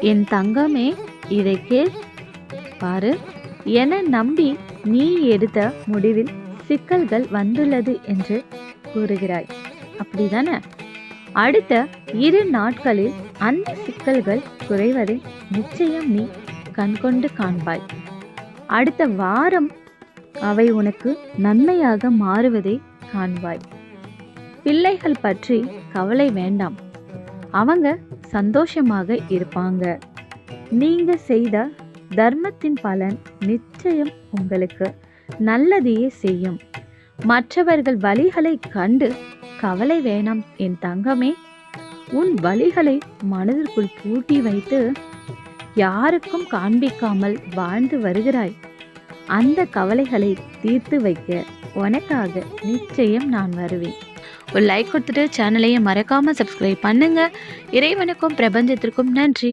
என் தங்கமே, இதை கேள். பாரு, என நம்பி நீ எடுத்த முடிவில் சிக்கல்கள் வந்துள்ளது என்று கூறுகிறாய், அப்படிதானே? அடுத்த 2 நாட்களில் அந்த சிக்கல்கள் குறைவதை நிச்சயம் நீ கண்கொண்டு காண்பாய். அடுத்த வாரம் அவை உனக்கு நன்மையாக மாறுவதை காண்பாய். பிள்ளைகள் பற்றி கவலை வேண்டாம், அவங்க சந்தோஷமாக இருப்பாங்க. நீங்க செய்த தர்மத்தின் பலன் நிச்சயம் உங்களுக்கு நல்லதையே செய்யும். மற்றவர்கள் வழிகளை கண்டு கவலை வேணாம் என் தங்கமே. உன் வழிகளை மனதிற்குள் பூட்டி வைத்து யாருக்கும் காண்பிக்காமல் வாழ்ந்து வருகிறாய். அந்த கவலைகளை தீர்த்து வைக்க உனக்காக நிச்சயம் நான் வருவேன். ஒரு லைக் கொடுத்துட்டு சேனலையும் மறக்காம சப்ஸ்கிரைப் பண்ணுங்க. இறைவனுக்கும் பிரபஞ்சத்திற்கும் நன்றி.